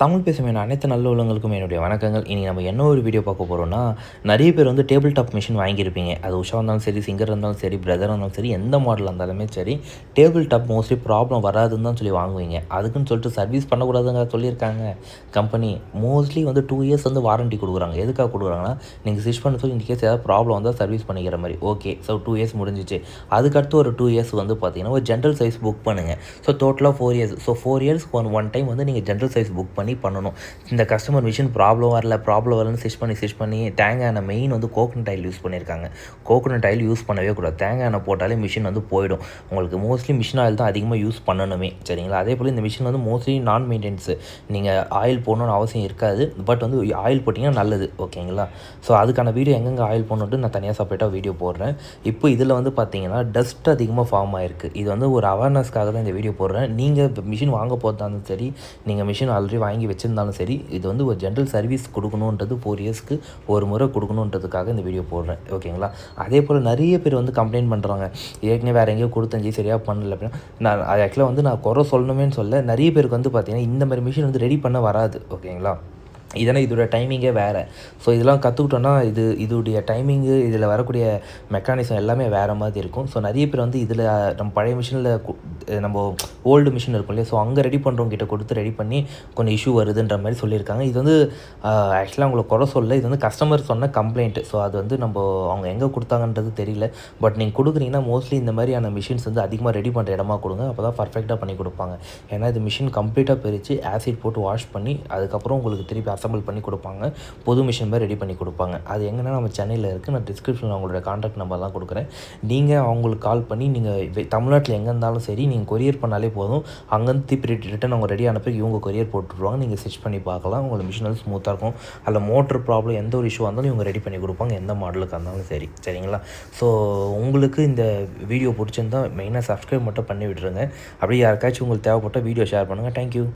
தமிழ் பேசும் அனைத்து நல்ல உள்ளவங்களுக்கும் என்னுடைய வணக்கங்கள். இனி நம்ம என்ன ஒரு வீடியோ பார்க்க போகிறோம்னா, நிறைய பேர் வந்து டேபிள் டாப் மிஷின் வாங்கியிருப்பீங்க. அது உஷா இருந்தாலும் சரி, சிங்கர் இருந்தாலும் சரி, பிரதர் இருந்தாலும் சரி, எந்த மாடல் இருந்தாலுமே சரி, டேபிள் டாப் மோஸ்ட்லி ப்ராப்ளம் வராதுன்னு தான் சொல்லி வாங்குவீங்க. அதுக்குன்னு சொல்லிட்டு சர்வீஸ் பண்ணக்கூடாதுங்க சொல்லியிருக்காங்க கம்பெனி. மோஸ்ட்லி வந்து 2 இயர்ஸ் வந்து வாரண்டி கொடுக்குறாங்க. எதுக்காக கொடுக்குறாங்கன்னா, நீங்கள் ஸ்விட்ச் பண்ண சொல்லி இன்கேஸ் ஏதாவது ப்ராப்ளம் வந்தால் சர்வீஸ் பண்ணிக்கிற மாதிரி. ஓகே, ஸோ 2 இயர்ஸ் முடிஞ்சிச்சு. அதுக்கடுத்து ஒரு 2 இயர்ஸ் வந்து பார்த்தீங்கன்னா, ஒரு ஜென்ரல் சர்வீஸ் புக் பண்ணுங்கள். ஸோ டோட்டலாக 4 இயர்ஸ். ஸோ 4 இயர்ஸ்க்கு ஒன் டைம் வந்து நீங்கள் ஜென்ரல் சர்வீஸ் புக் பண்ணணும். இந்த கஸ்டமர் மிஷின் ப்ராப்ளம் வரலன்னு ஸ்டிச் பண்ணி தேங்காய் எண்ணெய் மெயின் வந்து கோகனட் ஆயில் யூஸ் பண்ணியிருக்காங்க. கோகனட் ஆயில் யூஸ் பண்ணவே கூடாது. தேங்காய் எண்ணெய் போட்டாலே மிஷின் வந்து போயிடும். உங்களுக்கு மோஸ்ட்லி மிஷின் ஆயில் தான் அதிகமாக யூஸ் பண்ணணுமே, சரிங்களா? அதே போல் இந்த மிஷின் வந்து மோஸ்ட்லி நான் மெயின்டெனன்ஸு. நீங்கள் ஆயில் போடணும்னு அவசியம் இருக்காது. பட் வந்து ஆயில் போட்டிங்கன்னா நல்லது, ஓகேங்களா? ஸோ அதுக்கான வீடியோ எங்கெங்கே ஆயில் போடணுன்ட்டு நான் தனியாக செப்பரேட்டாக வீடியோ போடுறேன். இப்போ இதில் வந்து பார்த்தீங்கன்னா டஸ்ட் அதிகமாக ஃபார்ம் ஆகிருக்கு. இது வந்து ஒரு அவேர்னஸ்க்காக தான் இந்த வீடியோ போடுறேன். நீங்கள் மிஷின் வாங்க போகிறதாலும் சரி, நீங்கள் மிஷின் ஆல்ரெடி வாங்கி வச்சுருந்தாலும் சரி, இது வந்து ஒரு ஜென்ரல் சர்வீஸ் கொடுக்கணுன்றது 4 இயர்ஸ்க்கு ஒரு முறை கொடுக்கணுன்றதுக்காக இந்த வீடியோ போடுறேன், ஓகேங்களா? அதே போல் நிறைய பேர் வந்து கம்ப்ளைண்ட் பண்ணுறாங்க, ஏற்கனவே வேறு எங்கேயோ கொடுத்தஞ்சி சரியாக பண்ணல அப்படின்னா. நான் அது ஆக்சுவலாக வந்து நான் குறை சொல்லணுமேன்னு சொல்ல, நிறைய பேருக்கு வந்து பார்த்தீங்கன்னா இந்த மாதிரி மிஷின் வந்து ரெடி பண்ண வராது, ஓகேங்களா? இதோட டைமிங்கே வேறு. ஸோ இதெல்லாம் கற்றுக்கிட்டோன்னா இதோடைய டைமிங்கு, இதில் வரக்கூடிய மெக்கானிசம் எல்லாமே வேறு மாதிரி இருக்கும். ஸோ நிறைய பேர் வந்து இதில் நம்ம பழைய மிஷினில் நம்ம ஓல்டு மிஷின் இருக்கும் இல்லையா, ஸோ அங்கே ரெடி பண்ணுறவங்க கொடுத்து ரெடி பண்ணி கொஞ்சம் இஷ்யூ வருதுன்ற மாதிரி சொல்லியிருக்காங்க. இது வந்து ஆக்சுவலாக அவங்கள குறை சொல்ல, இது வந்து கஸ்டமர் சொன்ன கம்ப்ளைண்ட்டு. ஸோ அது வந்து அவங்க எங்கே கொடுத்தாங்கன்றது தெரியல. பட் நீங்கள் கொடுக்குறீங்கன்னா மோஸ்ட்லி இந்த மாதிரியான மிஷின்ஸ் வந்து அதிகமாக ரெடி பண்ணுற இடமா கொடுங்க. அப்போ தான் பர்ஃபெக்டாக பண்ணி கொடுப்பாங்க. ஏன்னா இது மிஷின் கம்ப்ளீட்டாக பிரித்து ஆசிட் போட்டு வாஷ் பண்ணி அதுக்கப்புறம் உங்களுக்கு திருப்பி அசம்பிள் பண்ணி கொடுப்பாங்க. புது மிஷின் மாதிரி ரெடி பண்ணி கொடுப்பாங்க. அது எங்கன்னா நம்ம சென்னையில் இருக்குது. நான் டிஸ்கிரிப்ஷனில் அவங்களோட கான்டாக்ட் நம்பர்லாம் கொடுக்குறேன். நீங்கள் அவங்களுக்கு கால் பண்ணி நீங்கள் தமிழ்நாட்டில் எங்கே இருந்தாலும் சரி, நீங்கள் கொரியர் பண்ணாலே போதும். அங்கேருந்து திருப்பி ரிட்டன் அவங்க ரெடி ஆன பிறகு இவங்க கொரியர் போட்டுருவாங்க. நீங்கள் ஸ்டிச் பண்ணி பார்க்கலாம். உங்களுக்கு மிஷின் வந்து ஸ்மூத்தாக இருக்கும். அதில் மோட்டர் ப்ராப்ளம் எந்த ஒரு இஷ்யூ இருந்தாலும் இவங்க ரெடி பண்ணி கொடுப்பாங்க, எந்த மாடலுக்கு இருந்தாலும் சரி, சரிங்களா? ஸோ உங்களுக்கு இந்த வீடியோ பிடிச்சிருந்தால் மெயினாக சப்ஸ்கிரைப் மட்டும் பண்ணி விட்டுருங்க. அப்படியே யாருக்காச்சும் உங்களுக்கு தேவைப்பட்ட வீடியோ ஷேர் பண்ணுங்கள். தேங்க்யூ.